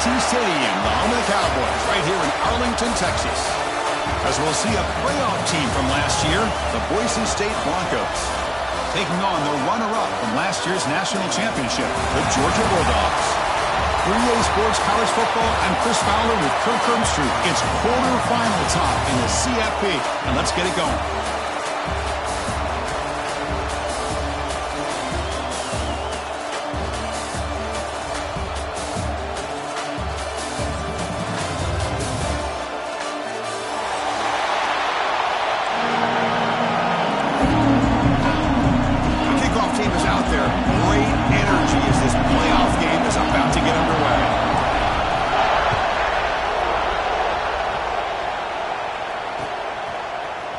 Stadium, the home of the Cowboys, right here in Arlington, Texas. As we'll see a playoff team from last year, the Boise State Broncos, taking on the runner-up from last year's national championship, the Georgia Bulldogs. For EA Sports College Football, I'm Chris Fowler with Kirk Herbstreit. It's quarterfinal time in the CFP, and let's get it going.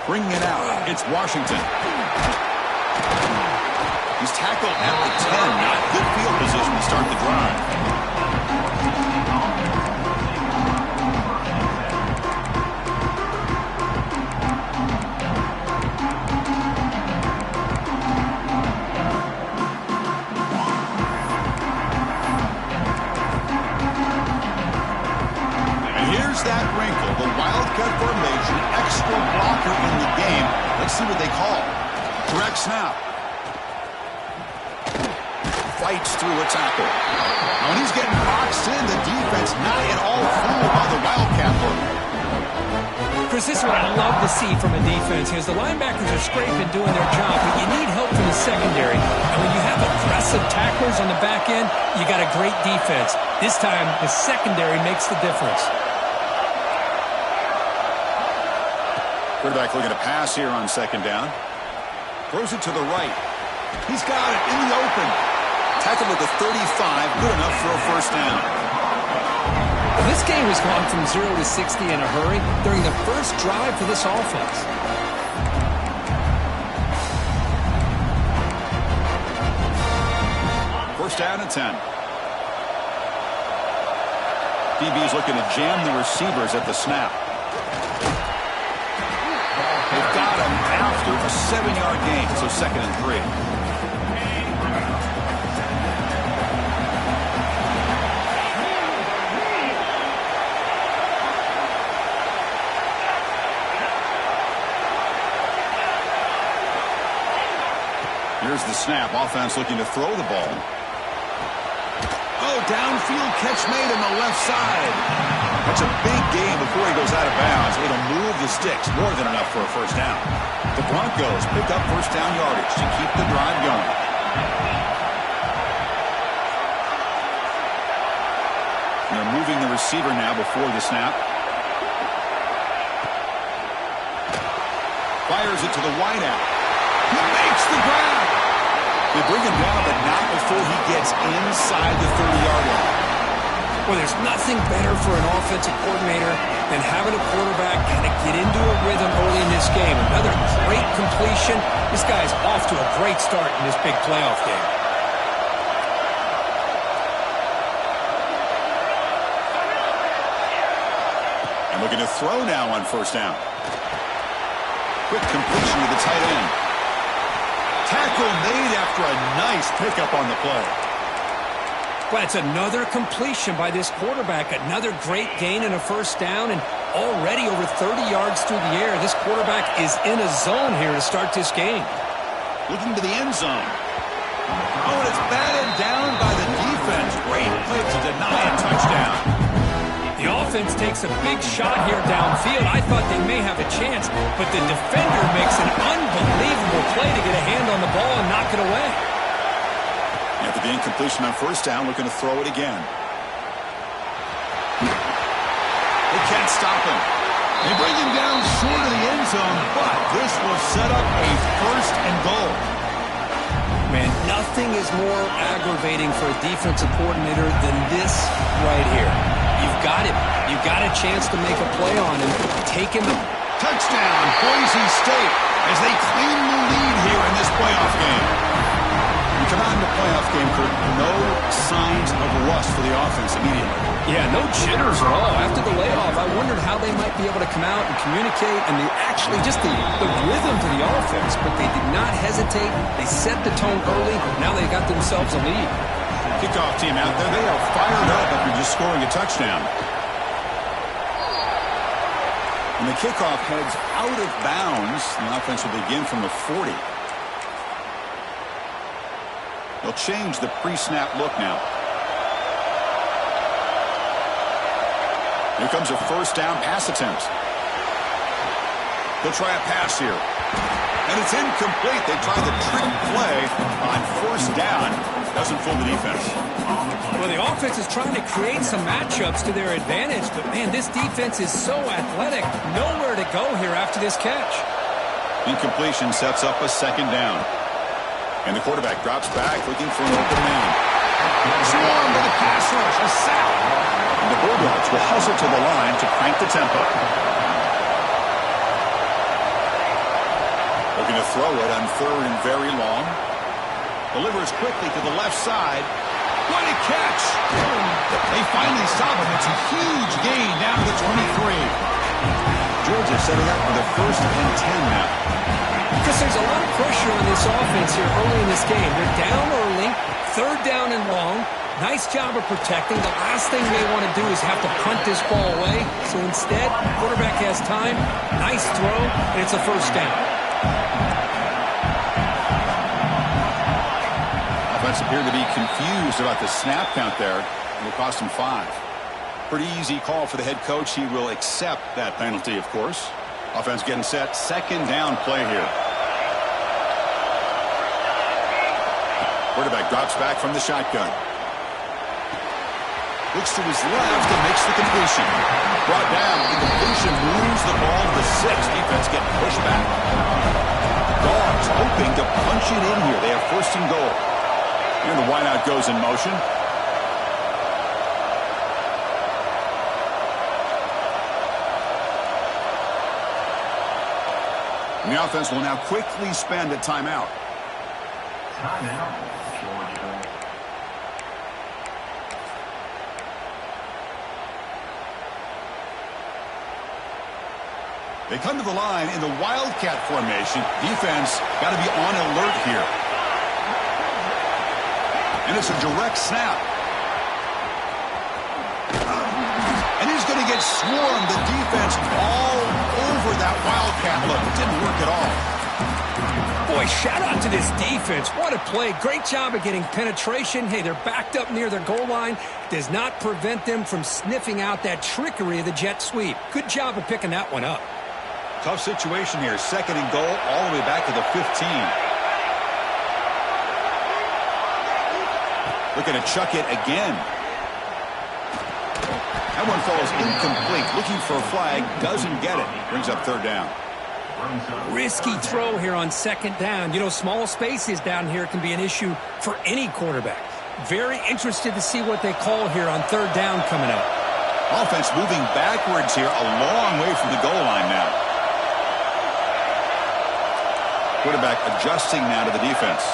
Bringing it out, it's Washington. He's tackled at the 10, not good field position to start the drive. And here's that wrinkle, the Wildcat formation, extra blocker in the game. Let's see what they call. Direct snap. Fights through a tackle. Now when he's getting boxed in, the defense not at all fooled by the Wildcat look. Chris, this is what I love to see from a defense is the linebackers are scraping, doing their job, but you need help from the secondary. And when you have aggressive tacklers on the back end, you got a great defense. This time, the secondary makes the difference. Quarterback looking to pass here on second down. Throws it to the right. He's got it in the open. Tackled at the 35. Good enough for a first down. Well, this game has gone from 0 to 60 in a hurry during the first drive for this offense. First down and 10. DB's looking to jam the receivers at the snap. They've got him after a 7-yard gain, so 2nd and 3. Here's the snap. Offense looking to throw the ball. Oh, downfield catch made on the left side. That's a big gain before he goes out of bounds. It'll move the sticks. More than enough for a first down. The Broncos pick up first down yardage to keep the drive going. And they're moving the receiver now before the snap. Fires it to the wideout. He makes the grab. They bring him down, but not before he gets inside the 30-yard line. Well, there's nothing better for an offensive coordinator than having a quarterback kind of get into a rhythm early in this game. Another great completion. This guy's off to a great start in this big playoff game. And looking to throw now on first down. Quick completion to the tight end. Tackle made after a nice pickup on the play. Well, it's another completion by this quarterback. Another great gain and a first down, and already over 30 yards through the air. This quarterback is in a zone here to start this game. Looking to the end zone. Oh, and it's batted down by the defense. Great play to deny a touchdown. The offense takes a big shot here downfield. I thought they may have a chance, but the defender makes an unbelievable play to get a hand on the ball and knock it away. After the incompletion on first down, looking to throw it again. They can't stop him. They bring him down short of the end zone, but this will set up a first and goal. Man, nothing is more aggravating for a defensive coordinator than this right here. You've got him. You've got a chance to make a play on him. Take him. Touchdown, Boise State, as they claim the lead here in this playoff game. You come out in the playoff game, Kirk, no signs of rust for the offense immediately. Yeah, no jitters at all. After the layoff, I wondered how they might be able to come out and communicate, and actually just the rhythm to the offense, but they did not hesitate. They set the tone early. Now they got themselves a lead. Kickoff team out there. They are fired up after just scoring a touchdown. And the kickoff heads out of bounds. The offense will begin from the 40. They'll change the pre-snap look now. Here comes a first down pass attempt. They'll try a pass here. And it's incomplete. They try the trick play on first down. Doesn't fool the defense. Well, the offense is trying to create some matchups to their advantage, but, man, this defense is so athletic. Nowhere to go here after this catch. Incompletion sets up a second down. And the quarterback drops back looking for an open man. Swarmed by the pass rush. A sack. And the Bulldogs will hustle to the line to crank the tempo. Looking to throw it on third and very long. Delivers quickly to the left side. What a catch! They finally stop him. It's a huge gain down to the 23. Georgia setting up for the 1st and 10 now. Chris, there's a lot of pressure on this offense here early in this game. They're down early, third down and long. Nice job of protecting. The last thing they want to do is have to punt this ball away. So instead, quarterback has time. Nice throw, and it's a first down. Offense appeared to be confused about the snap count there. It will cost him 5. Pretty easy call for the head coach. He will accept that penalty, of course. Offense getting set. Second down play here. Quarterback drops back from the shotgun. Looks to his left and makes the completion. Brought down. The completion moves the ball to the 6. Defense getting pushed back. Dogs hoping to punch it in here. They have first and goal. And the wideout goes in motion. And the offense will now quickly spend a timeout. Timeout, Georgia. They come to the line in the Wildcat formation. Defense got to be on alert here. And it's a direct snap. And he's going to get swarmed. The defense all over that Wildcat look. It didn't work at all. Boy, shout out to this defense. What a play. Great job of getting penetration. Hey, they're backed up near their goal line. Does not prevent them from sniffing out that trickery of the jet sweep. Good job of picking that one up. Tough situation here. Second and goal all the way back to the 15. Looking to chuck it again. That one falls incomplete. Looking for a flag. Doesn't get it. Brings up third down. Risky throw here on second down. You know, small spaces down here can be an issue for any quarterback. Very interested to see what they call here on third down coming up. Offense moving backwards here. A long way from the goal line now. Quarterback adjusting now to the defense.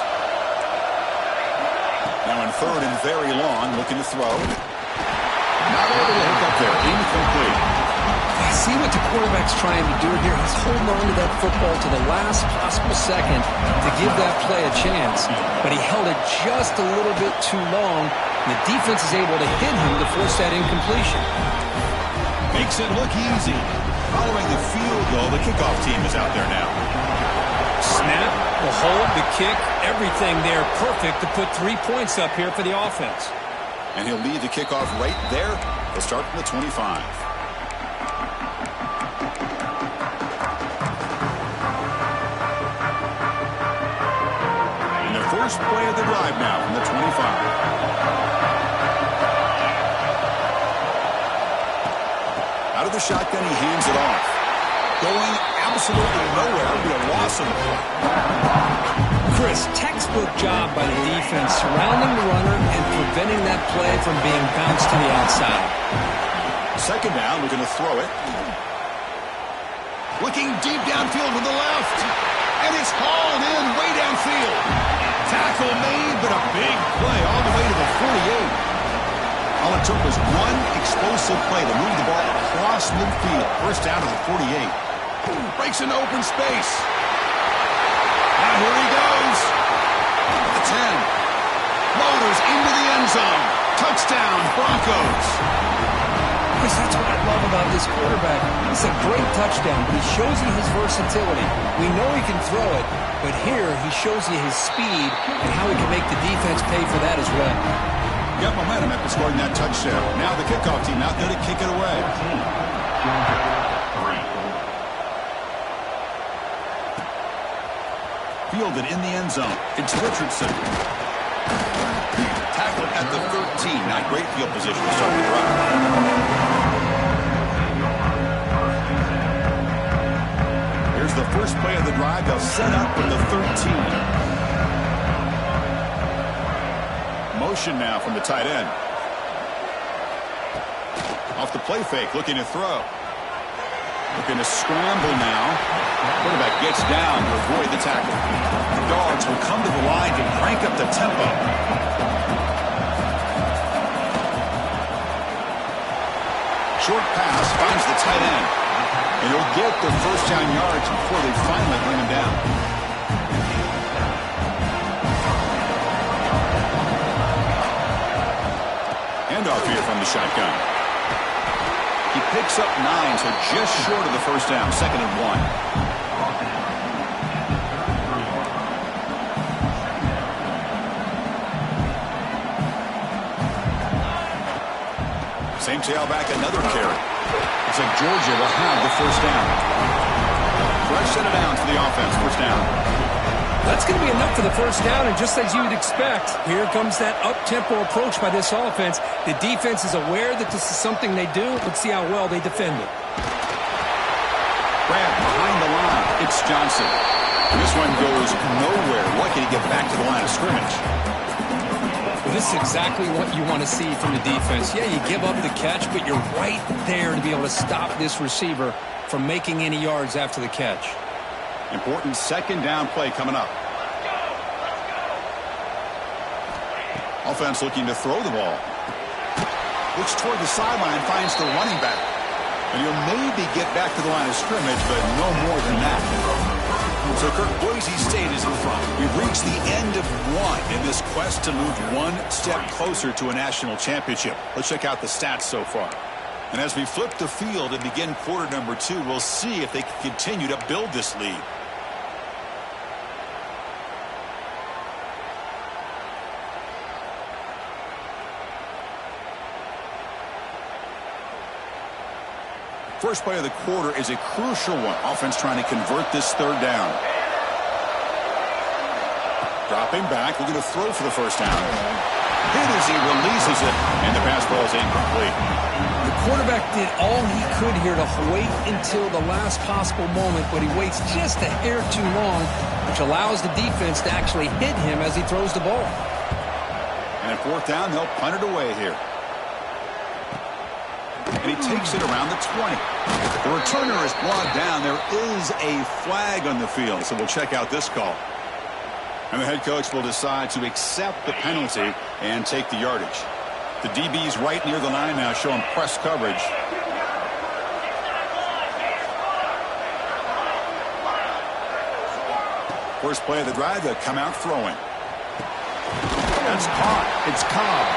Now in third and very long, looking to throw. Not able to hook up there. Incomplete. I see what the quarterback's trying to do here. He's holding on to that football to the last possible second to give that play a chance. But he held it just a little bit too long. And the defense is able to hit him to force that incompletion. Makes it look easy. Following the field goal, the kickoff team is out there now. Snap, the hold, the kick, everything there perfect to put 3 points up here for the offense. And he'll lead the kickoff right there. They'll start from the 25. And the first play of the drive now from the 25. Out of the shotgun, he hands it off. Going absolutely nowhere. It'll be a loss of the play. Chris, textbook job by the defense surrounding the runner and preventing that play from being bounced to the outside. Second down, looking to throw it. Looking deep downfield to the left. And it's hauled in way downfield. Tackle made, but a big play all the way to the 48. All it took was one explosive play to move the ball across midfield. First down to the 48. Breaks into open space. Now here he goes. The 10. Motors into the end zone. Touchdown, Broncos. Because that's what I love about this quarterback. It's a great touchdown, but he shows you his versatility. We know he can throw it, but here he shows you his speed and how he can make the defense pay for that as well. Got momentum after scoring that touchdown. Now the kickoff team out there to kick it away. Fielded in the end zone. It's Richardson. Tackled at the 13. Not great field position to start the drive. Here's the first play of the drive. They'll set up from the 13. Motion now from the tight end. Off the play fake, looking to throw. Looking to scramble now. Quarterback gets down to avoid the tackle. The Dogs will come to the line to crank up the tempo. Short pass finds the tight end. And he'll get the first down yards before they finally bring him down. Handoff here from the shotgun. He picks up 9, so just short of the first down, 2nd and 1. Same tailback, another carry. Looks like Georgia will have the first down. Fresh set of downs for the offense, first down. That's going to be enough for the first down, and just as you'd expect, here comes that up-tempo approach by this offense. The defense is aware that this is something they do. Let's see how well they defend it. Grab behind the line. It's Johnson. And this one goes nowhere. Lucky to get back to the line of scrimmage. Well, this is exactly what you want to see from the defense. Yeah, you give up the catch, but you're right there to be able to stop this receiver from making any yards after the catch. Important second down play coming up. Offense looking to throw the ball. Looks toward the sideline, finds the running back. And he'll maybe get back to the line of scrimmage, but no more than that. So Kirk, Boise State is in front. We've reached the end of one in this quest to move one step closer to a national championship. Let's check out the stats so far. And as we flip the field and begin quarter number 2, we'll see if they can continue to build this lead. First play of the quarter is a crucial one. Offense trying to convert this third down. Dropping back, looking to throw for the first down. Hit as he releases it, and the pass ball is incomplete. The quarterback did all he could here to wait until the last possible moment, but he waits just a hair too long, which allows the defense to actually hit him as he throws the ball. And at fourth down, they'll punt it away here. And he takes it around the 20. The returner is brought down. There is a flag on the field, so we'll check out this call. And the head coach will decide to accept the penalty and take the yardage. The DB's right near the line now, showing press coverage. First play of the drive, they'll come out throwing. That's caught. It's Cobb.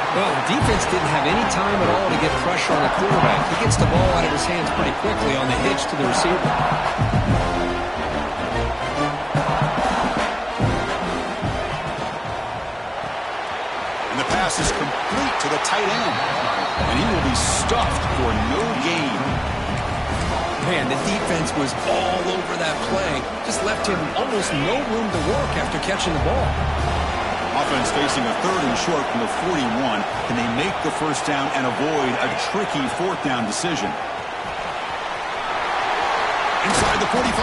Well, the defense didn't have any time at all to get pressure on the quarterback. He gets the ball out of his hands pretty quickly on the hitch to the receiver. And the pass is complete to the tight end. And he will be stuffed for no gain. Man, the defense was all over that play. Just left him almost no room to work after catching the ball. Offense facing a third and short from the 41. Can they make the first down and avoid a tricky fourth down decision? Inside the 45.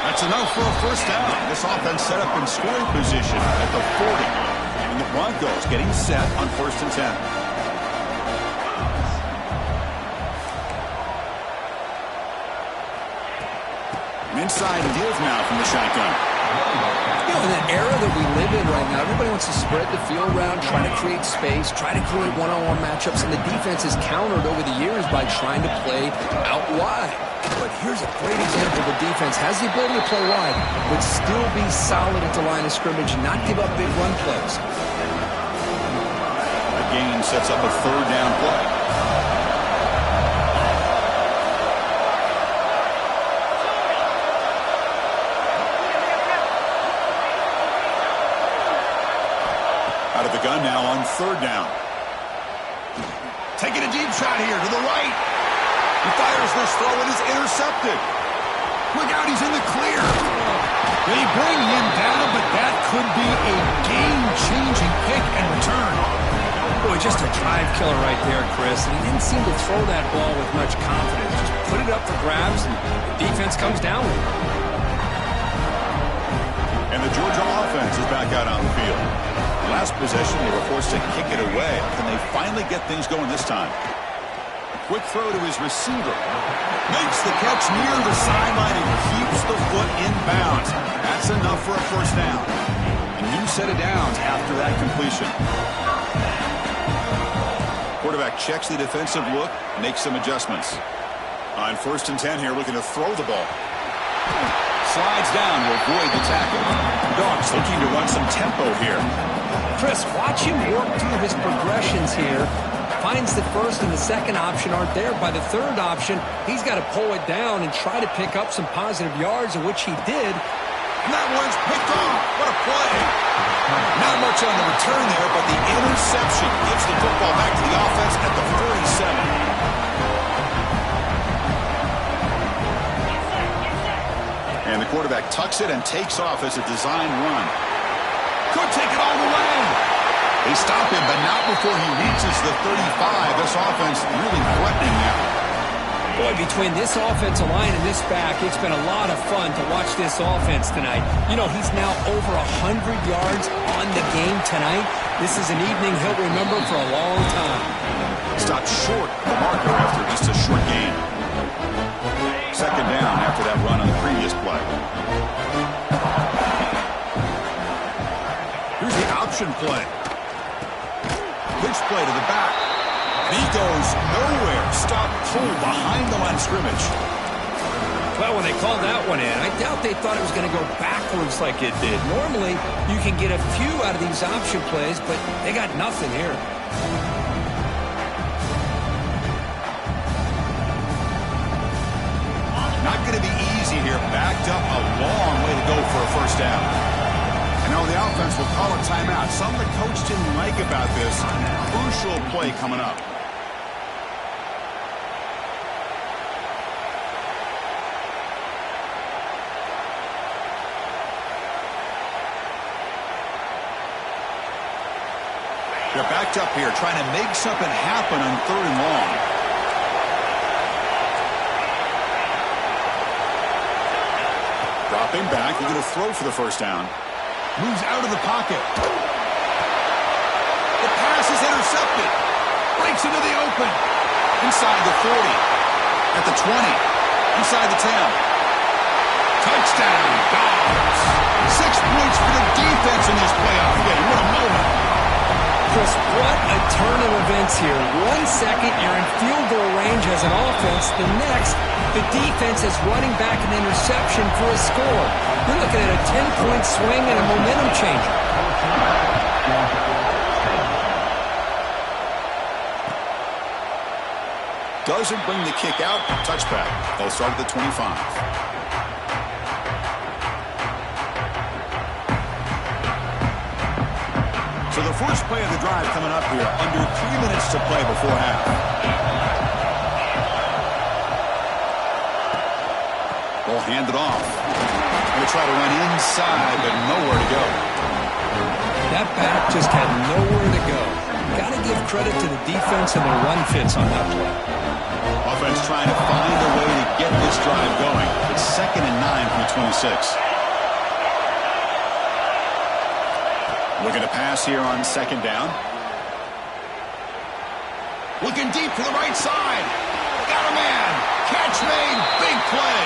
That's enough for a first down. This offense set up in scoring position at the 40. And the Broncos getting set on 1st and 10. An inside give now from the shotgun. You know, in the era that we live in right now, everybody wants to spread the field around, try to create space, try to create one-on-one matchups, and the defense has countered over the years by trying to play out wide. But here's a great example. The defense has the ability to play wide, but still be solid at the line of scrimmage and not give up big run plays. gain sets up a third down play. Out of the gun now on third down. Taking a deep shot here to the right. He fires this throw and is intercepted. Look out, he's in the clear. They bring him down, but that could be a game-changing pick and return. Boy, just a drive killer right there, Chris. And he didn't seem to throw that ball with much confidence. Just put it up for grabs, and the defense comes down with it. And the Georgia offense is back out on the field. Last possession, they were forced to kick it away. Can they finally get things going this time? Quick throw to his receiver. Makes the catch near the sideline and keeps the foot in bounds. That's enough for a first down. A new set of downs after that completion. Quarterback checks the defensive look, makes some adjustments. On 1st and 10 here, looking to throw the ball. Slides down to avoid the tackle. Dogs looking to run some tempo here. Chris, watch him work through his progressions here. Finds the first and the second option aren't there. By the third option, he's got to pull it down and try to pick up some positive yards, of which he did. And that one's picked off. What a play. Not much on the return there, but the interception gives the football back to the offense at the 47. And the quarterback tucks it and takes off as a design run. Could take it all the way. They stop him, but not before he reaches the 35. This offense really threatening now. Boy, between this offensive line and this back, it's been a lot of fun to watch this offense tonight. You know, he's now over 100 yards on the game tonight. This is an evening he'll remember for a long time. Stopped short of the marker after just a short gain. Second down after that run on the previous play. Here's the option play. Pitch play to the back. And he goes nowhere. Stop pulled behind the line of scrimmage. Well, when they called that one in, I doubt they thought it was going to go backwards like it did. Normally, you can get a few out of these option plays, but they got nothing here. Not going to be easy here. Backed up a long way to go for a first down. And now the offense will call a timeout. Something the coach didn't like about this. Crucial play coming up. They're backed up here, trying to make something happen on 3rd and long. Dropping back, they're going to throw for the first down. Moves out of the pocket. The pass is intercepted. Breaks into the open. Inside the 40. At the 20. Inside the 10. Touchdown, Dogs. 6 points for the defense in this playoff game. What a moment. Chris, what a turn of events here. 1 second, you're in field goal range as an offense. The next, the defense is running back an interception for a score. You're looking at a 10-point swing and a momentum changer. Doesn't bring the kick out. Touchback. They'll start at the 25. So the first play of the drive coming up here. Under 3 minutes to play before half. Ball handed off. Going to try to run inside, but nowhere to go. That back just had nowhere to go. Got to give credit to the defense and their run fits on that play. Offense trying to find a way to get this drive going. It's 2nd and 9 from the 26. Looking to pass here on 2nd down. Looking deep to the right side. Got a man. Catch made. Big play.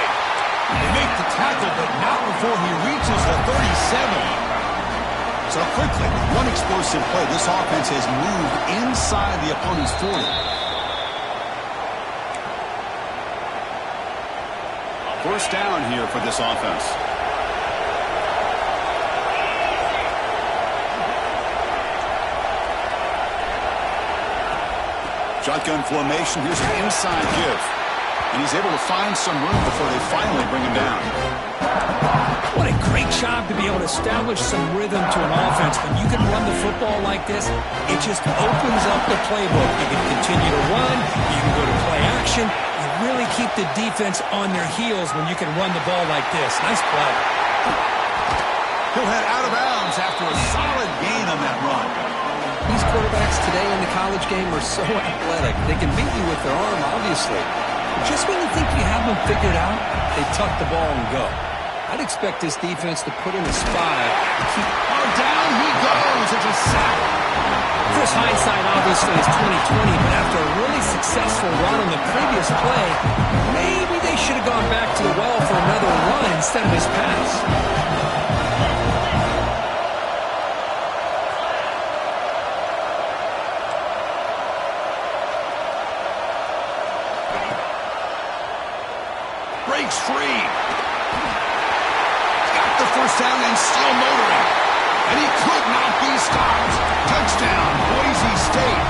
They make the tackle, but not before he reaches the 37. So quickly, with one explosive play, this offense has moved inside the opponent's 40. First down here for this offense. Shotgun formation. Here's an inside give. And he's able to find some room before they finally bring him down. What a great job to be able to establish some rhythm to an offense. When you can run the football like this, it just opens up the playbook. You can continue to run. You can go to play action. You really keep the defense on their heels when you can run the ball like this. Nice play. He'll head out of bounds after a solid gain on that run. These quarterbacks today in the college game are so athletic. They can beat you with their arm, obviously. Just when you think you have them figured out, they tuck the ball and go. I'd expect this defense to put in a spy. Down he goes. It's a sack. Chris, hindsight obviously is 20/20, but after a really successful run on the previous play, maybe they should have gone back to the well for another run instead of this pass. Breaks free. Got the first down and still motoring. And he could not be stopped. Touchdown, Boise State.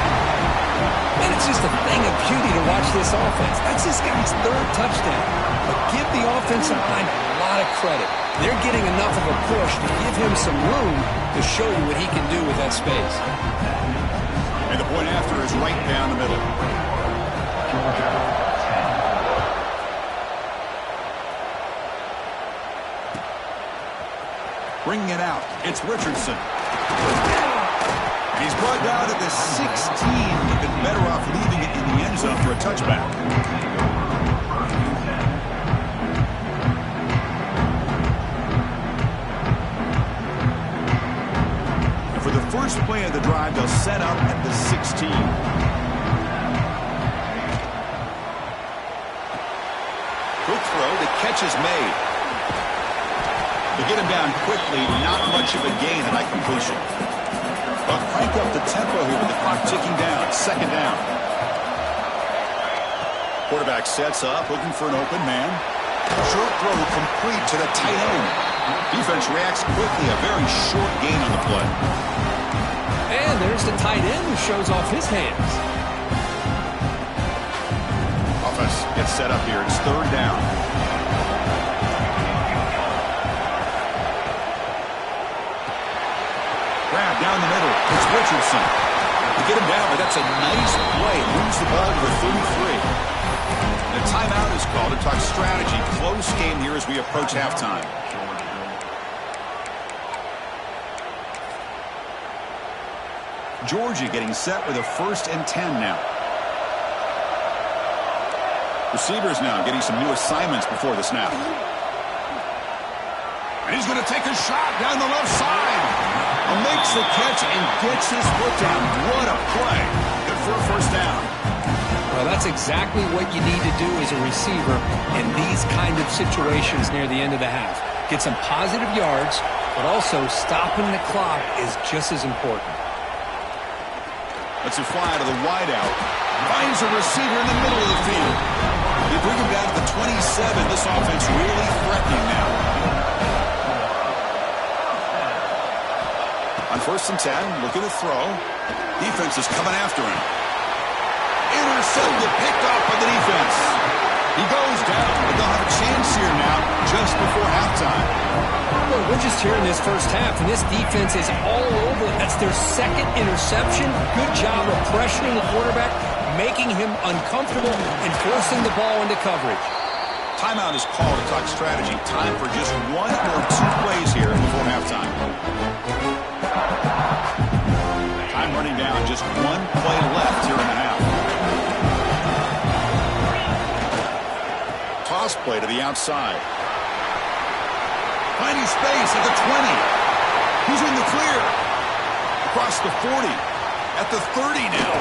And it's just a thing of beauty to watch this offense. That's this guy's third touchdown. But give the offensive line a lot of credit. They're getting enough of a push to give him some room to show you what he can do with that space. And the point after is right down the middle. Bringing it out, it's Richardson. And he's brought down at the 16. He'd been better off leaving it in the end zone for a touchback. And for the first play of the drive, they'll set up at the 16. Quick throw, the catch is made. To get him down quickly, not much of a gain on that completion. But crank up the tempo here with the clock ticking down. Second down. Quarterback sets up, looking for an open man. Short throw complete to the tight end. Defense reacts quickly, a very short gain on the play. And there's the tight end who shows off his hands. Offense gets set up here. It's third down. Grab down the middle. It's Richardson. To get him down, but that's a nice play. Moves the ball to the 33. The timeout is called to talk strategy. Close game here as we approach halftime. Georgia getting set with a 1st and 10 now. Receivers now getting some new assignments before the snap. And he's going to take a shot down the left side. Makes the catch and gets his foot down. What a play. Good for a first down. Well, that's exactly what you need to do as a receiver in these kind of situations near the end of the half. Get some positive yards, but also stopping the clock is just as important. Let's it fly to the wideout. Finds a receiver in the middle of the field. They bring him down to the 27. This offense really threatening now. On 1st and 10, looking to throw. Defense is coming after him. Intercepted, picked off by the defense. He goes down, but they'll have a chance here now just before halftime. Well, we're just here in this first half, and this defense is all over. That's their second interception. Good job of pressuring the quarterback, making him uncomfortable, and forcing the ball into coverage. Timeout is called to talk strategy. Time for just 1 or 2 plays here before halftime. Time running down, just 1 play left here in the half. Toss play to the outside. Finding space at the 20. Who's in the clear? Across the 40. At the 30 now.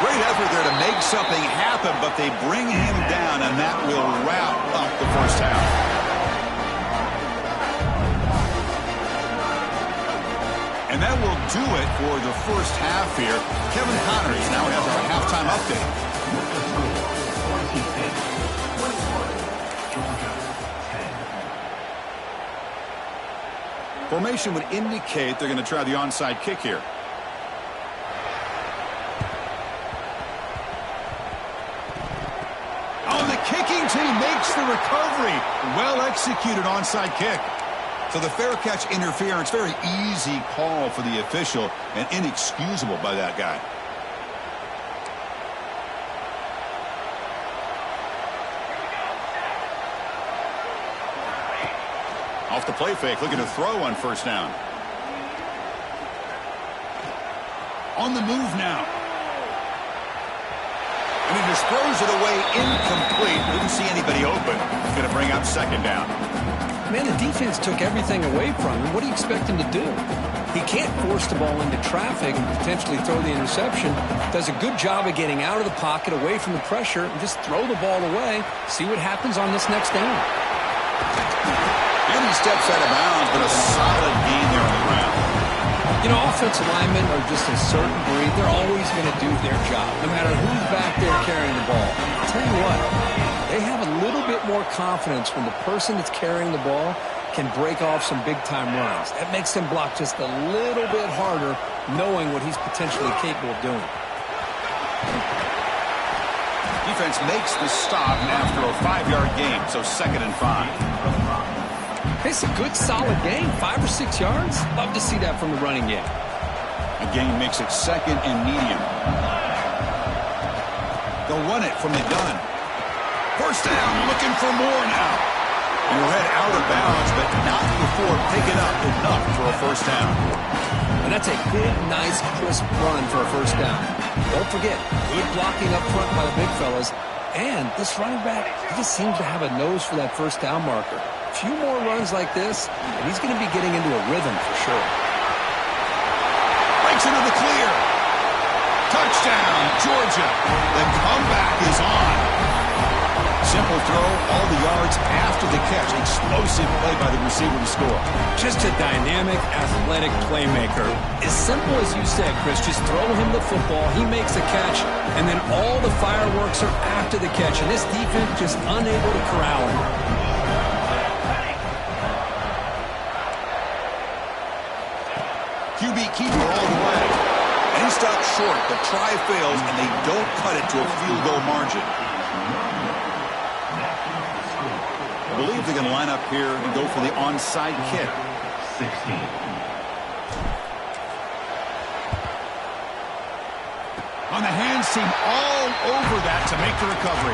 Great effort there to make something happen, but they bring him down, and that will wrap up the first half. And that will do it for the first half here. Kevin Connors now has our halftime update. Formation would indicate they're going to try the onside kick here. Oh, the kicking team makes the recovery. Well executed onside kick. So the fair catch interference, very easy call for the official and inexcusable by that guy. Off the play fake, looking to throw on first down. On the move now. And he just throws it away incomplete. Didn't see anybody open. He's going to bring up second down. Man, the defense took everything away from him. What do you expect him to do? He can't force the ball into traffic and potentially throw the interception. Does a good job of getting out of the pocket, away from the pressure, and just throw the ball away. See what happens on this next down. And he steps out of bounds, but a solid gain there on the ground. You know, offensive linemen are just a certain breed. They're always going to do their job, no matter who's back there carrying the ball. I'll tell you what, they have a little bit more confidence when the person that's carrying the ball can break off some big-time runs. That makes them block just a little bit harder, knowing what he's potentially capable of doing. Defense makes the stop after a 5-yard gain, so 2nd and 5. It's a good, solid game. 5 or 6 yards. Love to see that from the running game. The gain makes it 2nd and medium. They'll run it from the gun. First down, looking for more now. And he'll head out of bounds, but not before picking up enough for a first down. And that's a good, nice, crisp run for a first down. Don't forget, good blocking up front by the big fellas. And this running back, he just seems to have a nose for that first down marker. A few more runs like this, and he's going to be getting into a rhythm for sure. Breaks into the clear. Touchdown, Georgia. The comeback is on. Simple throw, all the yards after the catch. Explosive play by the receiver to score. Just a dynamic, athletic playmaker. As simple as you said, Chris, just throw him the football, he makes the catch, and then all the fireworks are after the catch. And this defense just unable to corral him. QB keeper all the way. And he stopped short. The try fails, and they don't cut it to a field goal margin. I believe they're going to line up here and go for the onside kick. 16. On the hands team, all over that to make the recovery.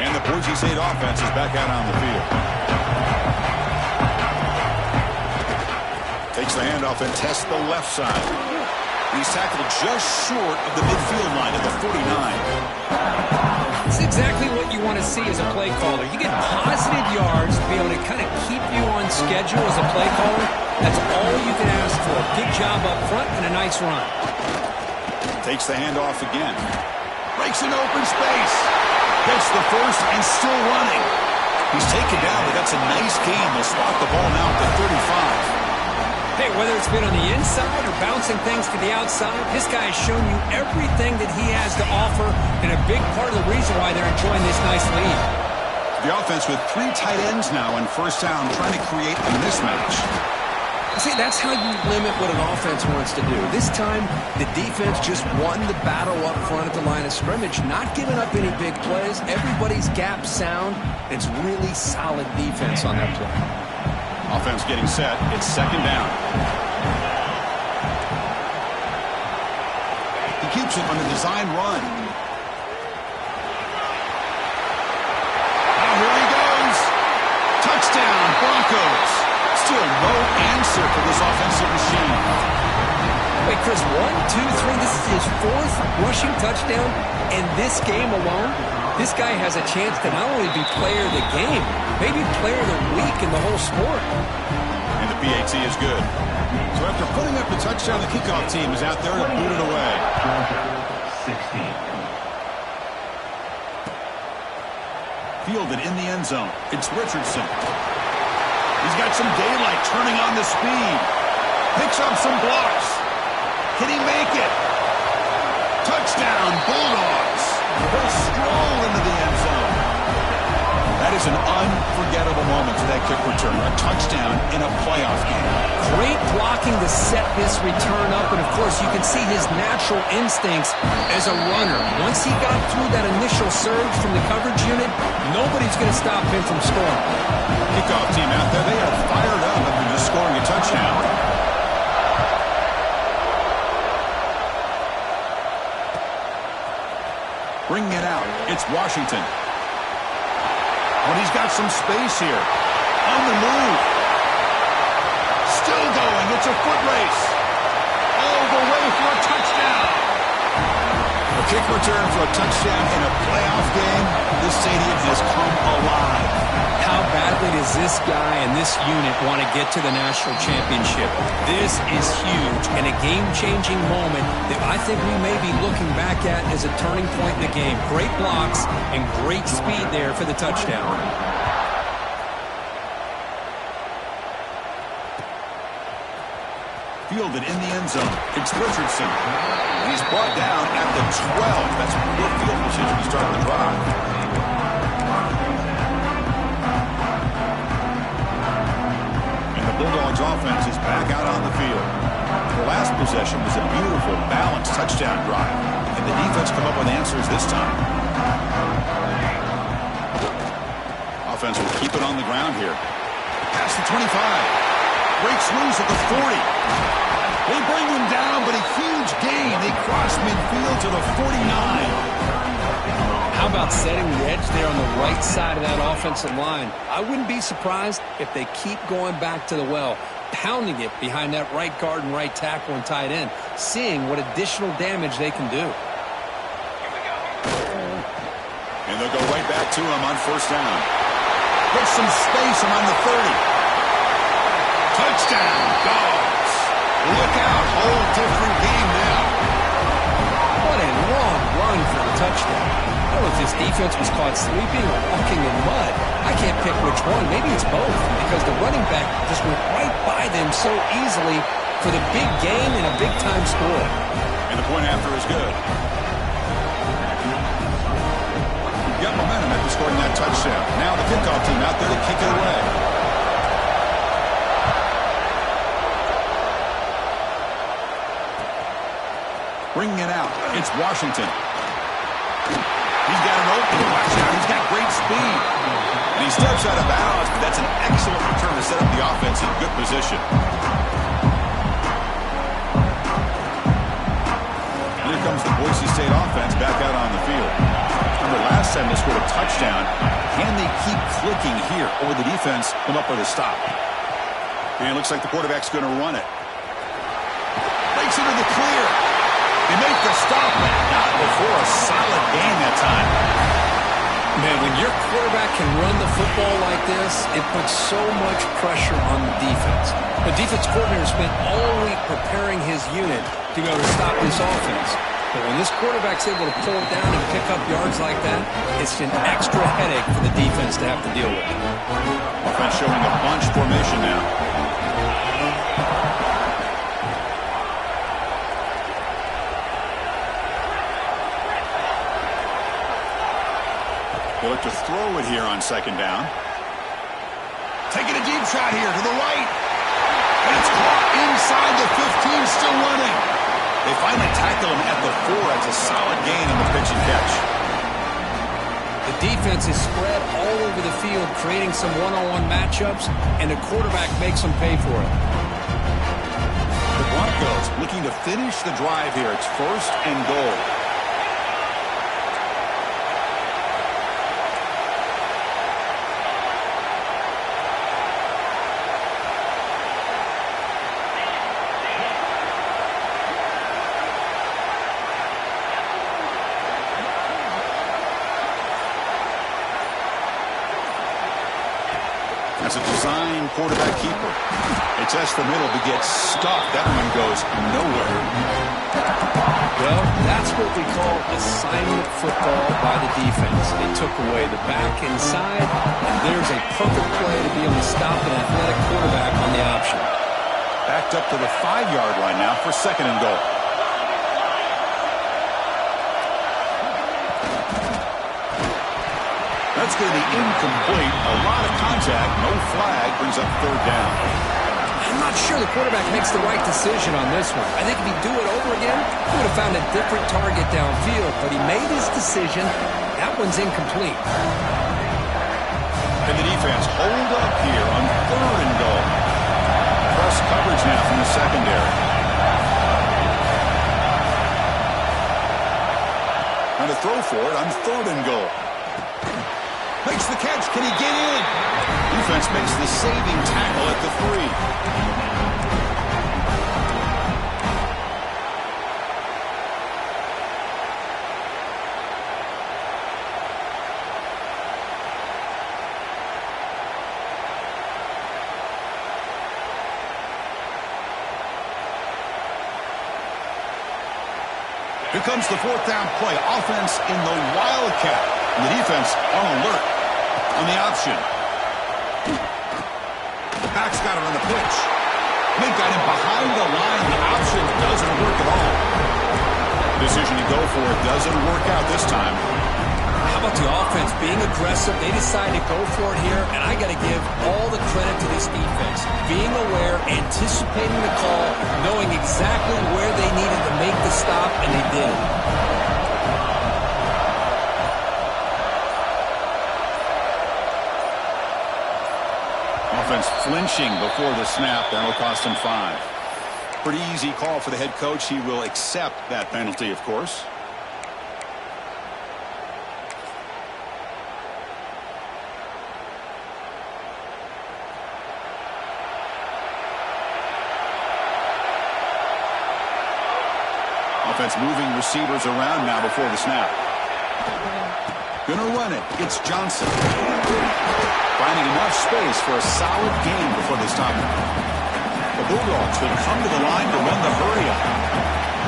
And the Boise State offense is back out on the field. Takes the handoff and tests the left side. He's tackled just short of the midfield line at the 49. It's exactly what you want to see as a play caller. You get positive yards to be able to kind of keep you on schedule as a play caller. That's all you can ask for. Good job up front and a nice run. Takes the handoff again. Breaks an open space. Gets the first and still running. He's taken down, but that's a nice gain. They'll spot the ball now at the 35. Hey, whether it's been on the inside or bouncing things to the outside, this guy has shown you everything that he has to offer, and a big part of the reason why they're enjoying this nice lead. The offense with 3 tight ends now on first down, trying to create a mismatch. See, that's how you limit what an offense wants to do. This time, the defense just won the battle up front at the line of scrimmage, not giving up any big plays. Everybody's gap sound. It's really solid defense on that play. Offense getting set. It's second down. He keeps it on the design run. Now here he goes. Touchdown, Broncos. Still no answer for this offensive machine. Wait, Chris, 1, 2, 3. This is his 4th rushing touchdown in this game alone. This guy has a chance to not only be player of the game, maybe player of the week in the whole sport. And the PAT is good. So after putting up the touchdown, the kickoff team is out there to boot it away. Georgia, 16. Fielded in the end zone. It's Richardson. He's got some daylight turning on the speed. Picks up some blocks. Can he make it? Touchdown, Bulldogs. He'll stroll into the end zone. That is an unforgettable moment for that kick return. A touchdown in a playoff game. Great blocking to set this return up, and of course you can see his natural instincts as a runner. Once he got through that initial surge from the coverage unit, nobody's going to stop him from scoring. Kickoff team out there, they are fired up after just scoring a touchdown. Bringing it out, it's Washington. Oh, he's got some space here. On the move. Still going. It's a foot race. All the way for a touchdown. A kick return for a touchdown in a playoff game. This stadium has come alive. How badly does this guy and this unit want to get to the national championship? This is huge and a game-changing moment that I think we may be looking back at as a turning point in the game. Great blocks and great speed there for the touchdown. Fielded in the end zone. It's Richardson. He's brought down at the 12. That's a good field position to start the drive. And the Bulldogs offense is back out on the field. The last possession was a beautiful, balanced touchdown drive. And the defense come up with answers this time. Offense will keep it on the ground here. Past the 25. Breaks loose at the 40. They bring him down, but a huge gain. They cross midfield to the 49. How about setting the edge there on the right side of that offensive line? I wouldn't be surprised if they keep going back to the well, pounding it behind that right guard and right tackle and tight end, seeing what additional damage they can do. And they'll go right back to him on first down. Put some space around the 30. Touchdown, Dogs. Look out, whole different game now. What a long run for a touchdown. I don't know if this defense was caught sleeping or walking in mud. I can't pick which one. Maybe it's both, because the running back just went right by them so easily for the big gain and a big-time score. And the point after is good. Got momentum after scoring that touchdown. Now the kickoff team out there to kick it away. Bringing it out, it's Washington. He's got an opening. Watch out, he's got great speed. And he steps out of bounds, but that's an excellent return to set up the offense in good position. And here comes the Boise State offense back out on the field. Remember, last time they scored a touchdown. Can they keep clicking here, or will the defense come up with a stop? And it looks like the quarterback's going to run it. Breaks into the clear. They make the stop, but not before a solid gain that time. Man, when your quarterback can run the football like this, it puts so much pressure on the defense. The defense coordinator spent all week preparing his unit to be able to stop this offense. But when this quarterback's able to pull it down and pick up yards like that, it's an extra headache for the defense to have to deal with. Offense showing a bunch formation now. They look to throw it here on second down. Taking a deep shot here to the right. And it's caught inside the 15, still running. They finally tackle him at the 4. That's a solid gain on the pitch and catch. The defense is spread all over the field, creating some one-on-one matchups, and the quarterback makes them pay for it. The Broncos looking to finish the drive here. It's first and goal. As a design quarterback keeper. They test the middle, but gets stuck. That one goes nowhere. Well, that's what we call assignment football by the defense. They took away the back inside, and there's a perfect play to be able to stop an athletic quarterback on the option. Backed up to the 5-yard line now for second and goal. That's going to be incomplete. A lot of contact, no flag, brings up third down. I'm not sure the quarterback makes the right decision on this one. I think if he'd do it over again, he would have found a different target downfield, but he made his decision. That one's incomplete. And the defense hold up here on 3rd and goal. Press coverage now from the secondary. Now to throw for it on 3rd and goal. Makes the catch. Can he get in? Defense makes the saving tackle at the 3. Here comes the 4th down play. Offense in the Wildcat. And the defense on alert on the option. Back's got it on the pitch. Mink got him behind the line. The option doesn't work at all. Decision to go for it doesn't work out this time. How about the offense being aggressive? They decided to go for it here, and I got to give all the credit to this defense. Being aware, anticipating the call, knowing exactly where they needed to make the stop, and they did. Offense flinching before the snap. That'll cost him 5. Pretty easy call for the head coach. He will accept that penalty, of course. Offense moving receivers around now before the snap. Gonna run it. It's Johnson. Finding enough space for a solid gain before they stop him. The Bulldogs will come to the line to run the hurry-up.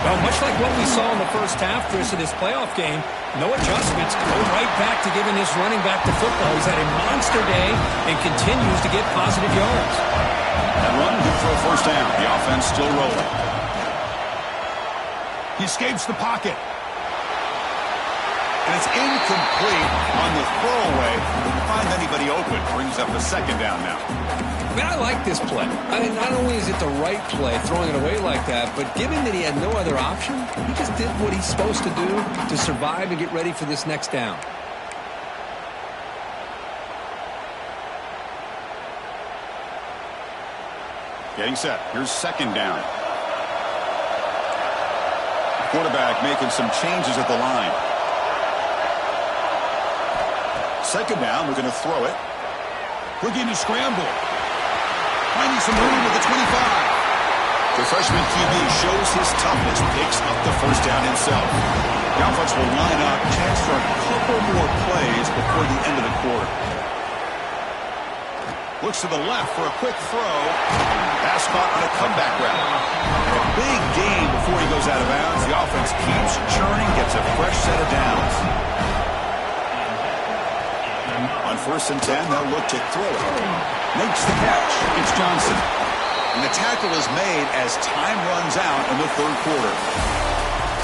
Well, much like what we saw in the first half, Chris, of this playoff game, no adjustments. Go right back to giving this running back the football. He's had a monster day and continues to get positive yards. That run good for a 1st down. The offense still rolling. He escapes the pocket. And it's incomplete on the throwaway. Didn't find anybody open. Brings up a 2nd down now. Man, I like this play. I mean, not only is it the right play, throwing it away like that, but given that he had no other option, he just did what he's supposed to do to survive and get ready for this next down. Getting set. Here's 2nd down. Quarterback making some changes at the line. 2nd down, we're going to throw it. Looking to scramble. Finding some room at the 25. The freshman QB shows his toughness, picks up the 1st down himself. The offense will line up, chance for a couple more plays before the end of the quarter. Looks to the left for a quick throw. Pass caught on a comeback route. A big gain before he goes out of bounds. The offense keeps churning, gets a fresh set of downs. On 1st and 10, they'll look to throw it. Makes the catch. It's Johnson. And the tackle is made as time runs out in the 3rd quarter.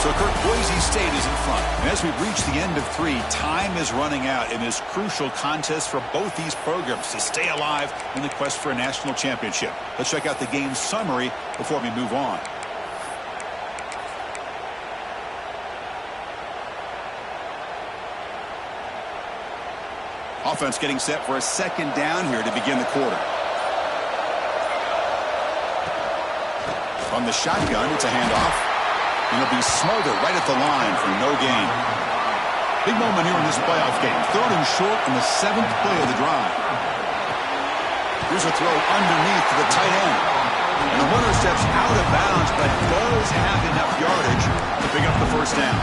So, Kirk, Boise State is in front. And as we've reached the end of 3, time is running out in this crucial contest for both these programs to stay alive in the quest for a national championship. Let's check out the game summary before we move on. Offense getting set for a 2nd down here to begin the quarter. From the shotgun, it's a handoff. And it'll be Smother right at the line for no gain. Big moment here in this playoff game. 3rd and short in the 7th play of the drive. Here's a throw underneath to the tight end. And the runner steps out of bounds, but does have enough yardage to pick up the 1st down.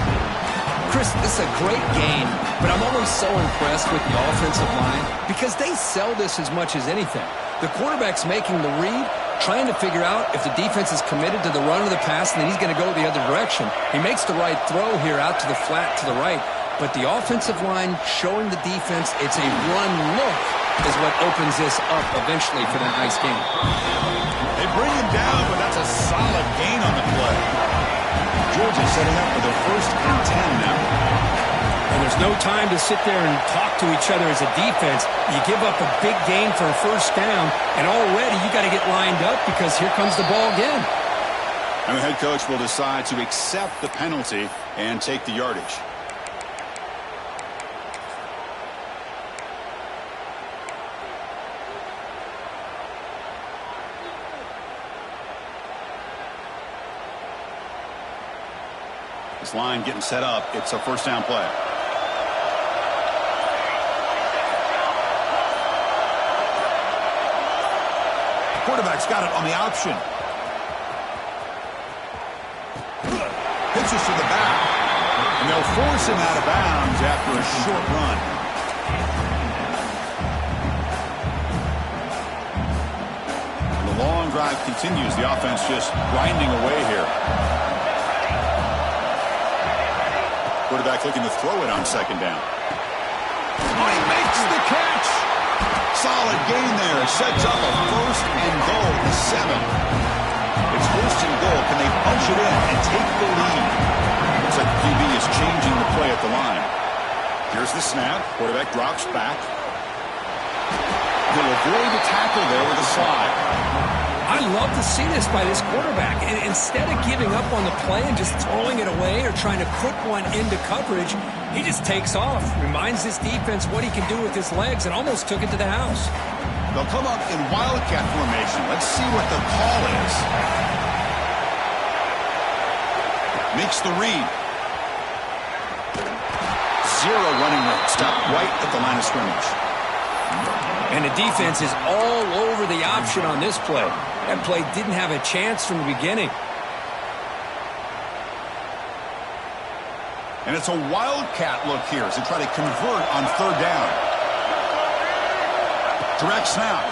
Chris, this is a great game, but I'm always so impressed with the offensive line because they sell this as much as anything. The quarterback's making the read, trying to figure out if the defense is committed to the run or the pass, and then he's going to go the other direction. He makes the right throw here out to the flat to the right, but the offensive line showing the defense it's a run look is what opens this up eventually for that nice game. They bring him down, but that's a solid gain on the play. Georgia setting up for their 1st and 10 now. And there's no time to sit there and talk to each other as a defense. You give up a big gain for a first down, and already you got to get lined up because here comes the ball again. And the head coach will decide to accept the penalty and take the yardage. This line getting set up. It's a first down play. Quarterback's got it on the option. Pitches to the back. And they'll force him out of bounds after a short run. The long drive continues. The offense just grinding away here. Quarterback looking to throw it on second down. Oh, he makes the catch. Solid gain there. Sets up a first and goal to 7. It's first and goal. Can they punch it in and take the lead? Looks like the QB is changing the play at the line. Here's the snap. Quarterback drops back. He'll avoid the tackle there with a slide. I love to see this by this quarterback. And instead of giving up on the play and just throwing it away or trying to put one into coverage, he just takes off. Reminds this defense what he can do with his legs and almost took it to the house. They'll come up in wildcat formation. Let's see what the call is. Makes the read. Zero running room. Stop right at the line of scrimmage. And the defense is all over the option on this play. That play didn't have a chance from the beginning. And it's a wildcat look here as they try to convert on third down. Direct snap.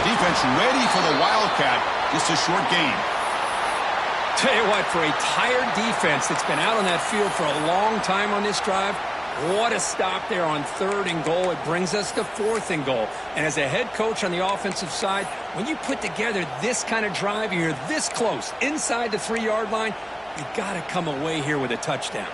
Defense ready for the wildcat. Just a short gain. Tell you what, for a tired defense that's been out on that field for a long time on this drive, what a stop there on third and goal. It brings us to fourth and goal. And as a head coach on the offensive side, when you put together this kind of drive, you're this close inside the 3-yard line, you got to come away here with a touchdown.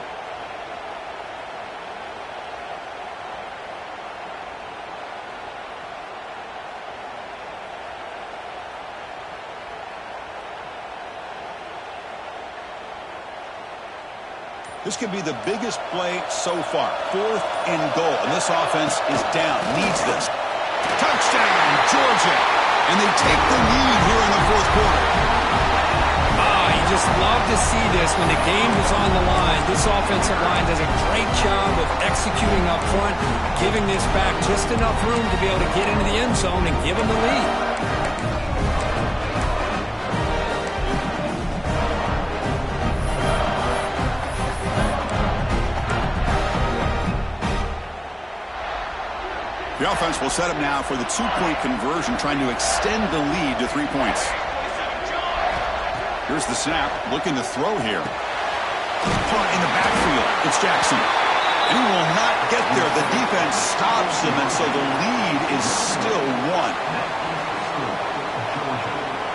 This could be the biggest play so far. Fourth and goal. And this offense is down. Needs this. Touchdown, Georgia. And they take the lead here in the fourth quarter. You just love to see this when the game is on the line. This offensive line does a great job of executing up front, giving this back just enough room to be able to get into the end zone and give them the lead. The offense will set up now for the 2-point conversion, trying to extend the lead to 3 points. Here's the snap, looking to throw here. Punt in the backfield. It's Jackson. And he will not get there. The defense stops him, and so the lead is still 1.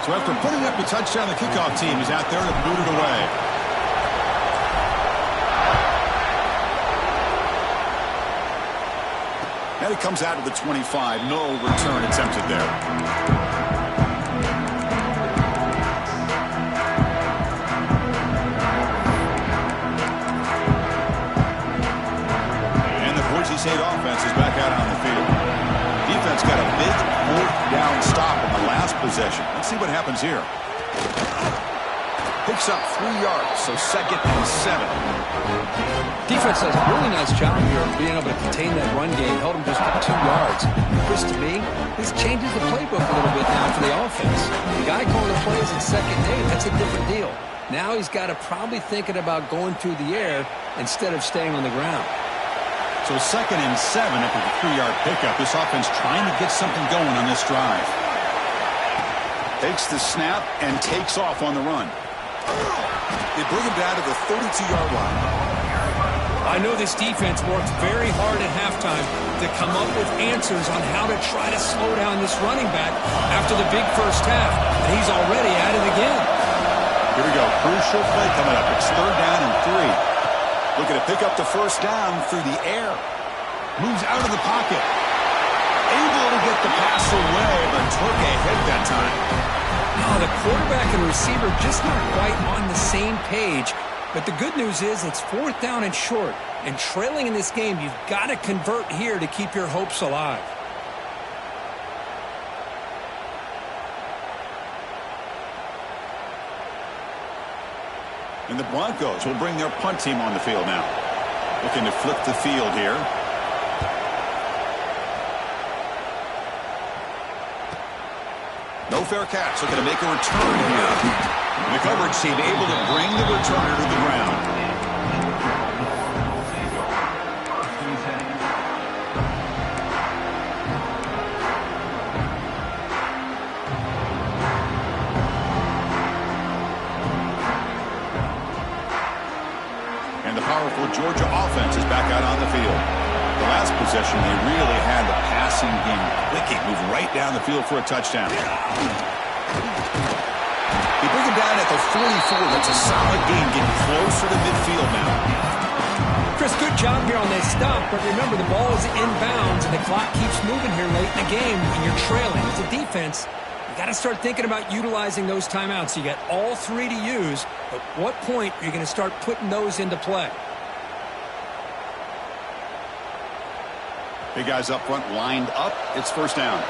So after putting up a touchdown, the kickoff team is out there to boot it away. And it comes out to the 25. No return attempted there. And the Boise State offense is back out on the field. Defense got a big fourth down stop in the last possession. Let's see what happens here. Picks up 3 yards, so 2nd and 7. Defense does a really nice job here of being able to contain that run game. Held him just for 2 yards. Chris, to me, this changes the playbook a little bit now for the offense. The guy calling the plays in 2nd and 8, that's a different deal. Now he's got to probably thinking about going through the air instead of staying on the ground. So 2nd and 7 after the 3-yard pickup. This offense trying to get something going on this drive. Takes the snap and takes off on the run. They bring him down to the 32-yard line. I know this defense worked very hard at halftime to come up with answers on how to try to slow down this running back after the big first half. And he's already at it again. Here we go. Crucial play coming up. It's 3rd down and 3. Looking to pick up the first down through the air. Moves out of the pocket. Able to get the pass away, but took a hit that time. Oh, the quarterback and receiver just not quite on the same page. But the good news is it's 4th down and short. And trailing in this game, you've got to convert here to keep your hopes alive. And the Broncos will bring their punt team on the field now. Looking to flip the field here. No fair catch. Looking to make a return here. And the coverage team able to bring the returner to the ground. And the powerful Georgia offense is back out on the field. The last possession, they really had the passing game clicking, move right down the field for a touchdown. They bring him down at the 44. That's a solid game, getting closer to midfield now. Chris, good job here on this stop, but remember the ball is inbounds and the clock keeps moving here late in the game when you're trailing. As a defense, you got to start thinking about utilizing those timeouts. You got all 3 to use, but what point are you going to start putting those into play? Big guys up front lined up. It's first down.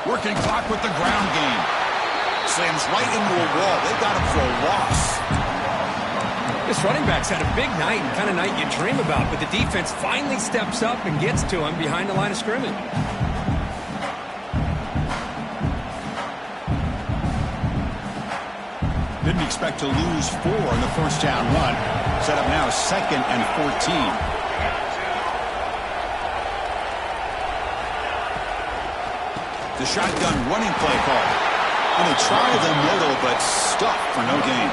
Working clock with the ground game. Slams right into a wall. They got him for a loss. This running back's had a big night, and kind of night you dream about, but the defense finally steps up and gets to him behind the line of scrimmage. Didn't expect to lose 4 in the first down run. Set up now 2nd and 14. The shotgun running play call. And they try the middle, but stuffed for no gain.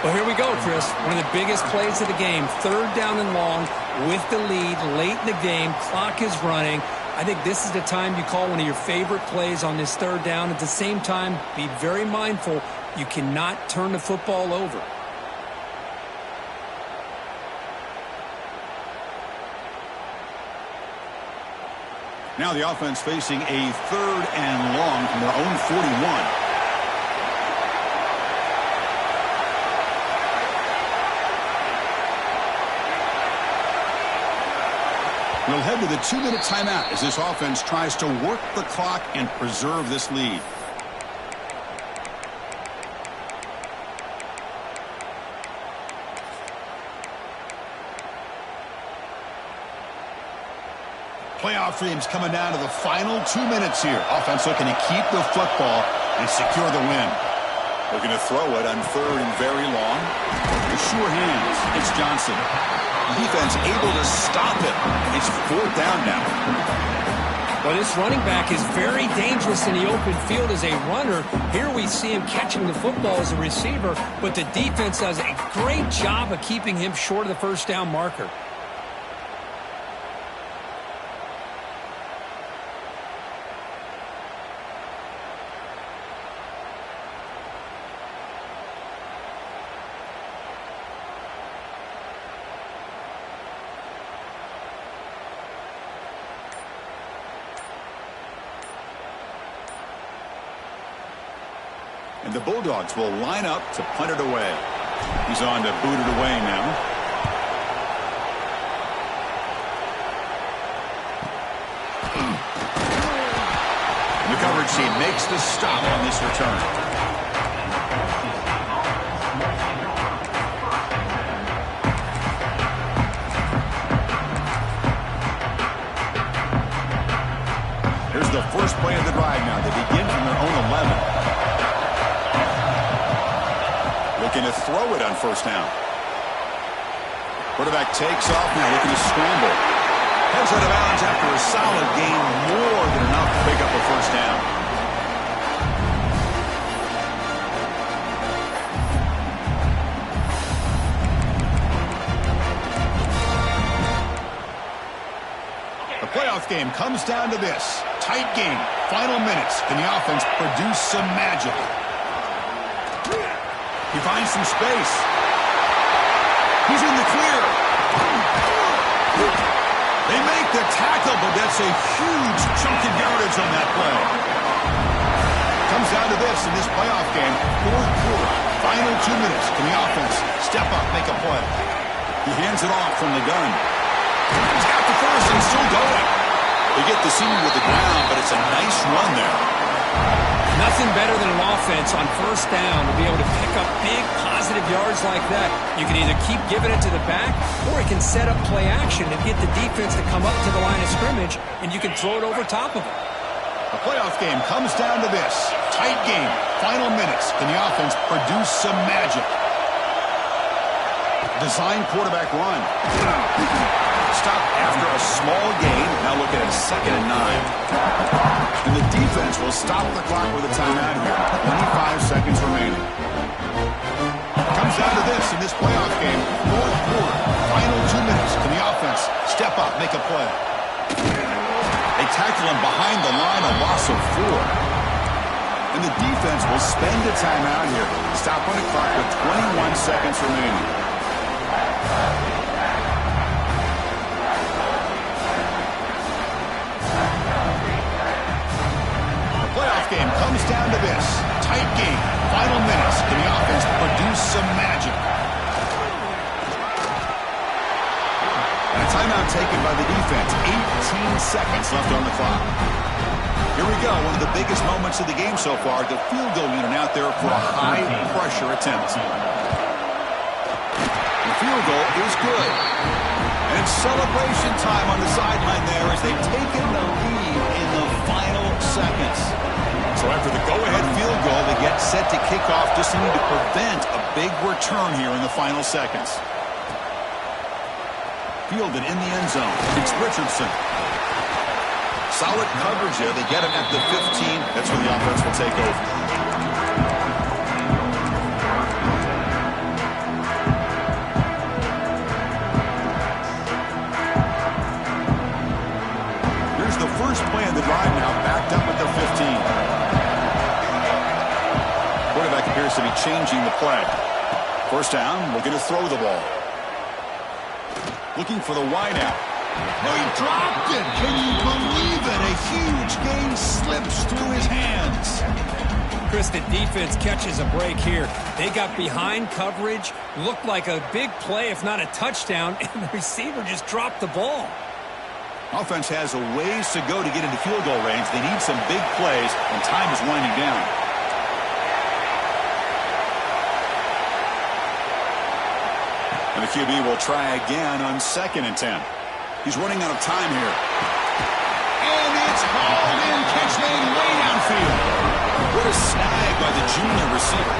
Well, here we go, Chris. One of the biggest plays of the game. 3rd down and long with the lead late in the game. Clock is running. I think this is the time you call one of your favorite plays on this 3rd down. At the same time, be very mindful. You cannot turn the football over. Now the offense facing a 3rd and long from their own 41. We'll head to the 2-minute timeout as this offense tries to work the clock and preserve this lead. Playoff dreams coming down to the final 2 minutes here. Offense looking to keep the football and secure the win. Looking to throw it on 3rd and very long. With sure hands, it's Johnson. Defense able to stop it. It's 4th down now. Well, this running back is very dangerous in the open field as a runner. Here we see him catching the football as a receiver, but the defense does a great job of keeping him short of the first down marker. And the Bulldogs will line up to punt it away. He's on to boot it away now. And the coverage team makes the stop on this return. Here's the first play of the drive now. They begin from their own 11. Looking to throw it on first down. Quarterback takes off now, looking to scramble. Heads out of bounds after a solid gain, more than enough to pick up a first down. The playoff game comes down to this. Tight game. Final minutes. Can the offense produce some magic? He finds some space. He's in the clear. They make the tackle, but that's a huge chunk of yardage on that play. Comes down to this in this playoff game. Fourth quarter. Final 2 minutes. Can the offense step up, make a play? He hands it off from the gun. He's got the first and still going. They get the senior with the ground, but it's a nice run there. Nothing better than an offense on first down to be able to pick up big positive yards like that. You can either keep giving it to the back, or it can set up play action and get the defense to come up to the line of scrimmage, and you can throw it over top of it. The playoff game comes down to this. Tight game. Final minutes. Can the offense produce some magic? Design quarterback run. Stop after a small gain. Now look at it, 2nd and 9. And the defense will stop the clock with a timeout here. 25 seconds remaining. Comes down to this in this playoff game. Fourth quarter. Final 2 minutes. Can the offense step up, make a play? They tackle him behind the line, a loss of 4. And the defense will spend a timeout here. Stop on the clock with 21 seconds remaining. Game comes down to this. Tight game. Final minutes. Can the offense produce some magic? And a timeout taken by the defense. 18 seconds left on the clock. Here we go. One of the biggest moments of the game so far. The field goal unit out there for a high-pressure attempt. The field goal is good. And it's celebration time on the sideline there as they've taken the lead in the final seconds. So after the go-ahead field goal, they get set to kick off, just need to prevent a big return here in the final seconds. Fielded in the end zone. It's Richardson. Solid coverage there. They get him at the 15. That's where the offense will take over. Here's the first play of the drive now, backed up at the 15. Quarterback appears to be changing the play. First down, looking to throw the ball. Looking for the wideout. No, he dropped it. Can you believe it? A huge gain slips through his hands. Chris, the defense catches a break here. They got behind coverage, looked like a big play, if not a touchdown, and the receiver just dropped the ball. Offense has a ways to go to get into field goal range. They need some big plays, and time is winding down. And the QB will try again on 2nd and 10. He's running out of time here. And it's hauled in, catch made way downfield. What a snag by the junior receiver.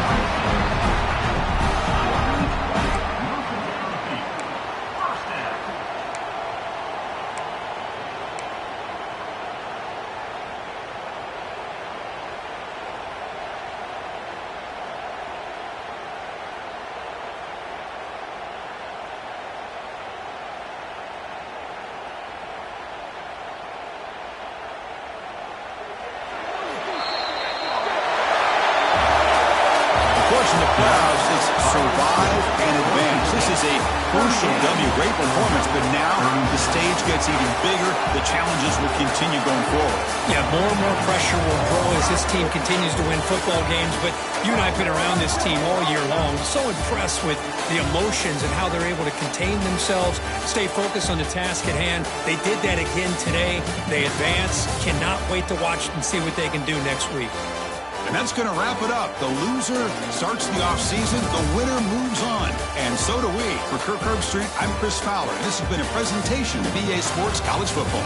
In the playoffs, it's survive and advance. This is a crucial W. Great performance, but now the stage gets even bigger. The challenges will continue going forward. Yeah, more and more pressure will grow as this team continues to win football games, but you and I have been around this team all year long. So impressed with the emotions and how they're able to contain themselves, stay focused on the task at hand. They did that again today. They advance. Cannot wait to watch and see what they can do next week. And that's going to wrap it up. The loser starts the offseason. The winner moves on. And so do we. For Kirk Herbstreit, I'm Chris Fowler. This has been a presentation of EA Sports College Football.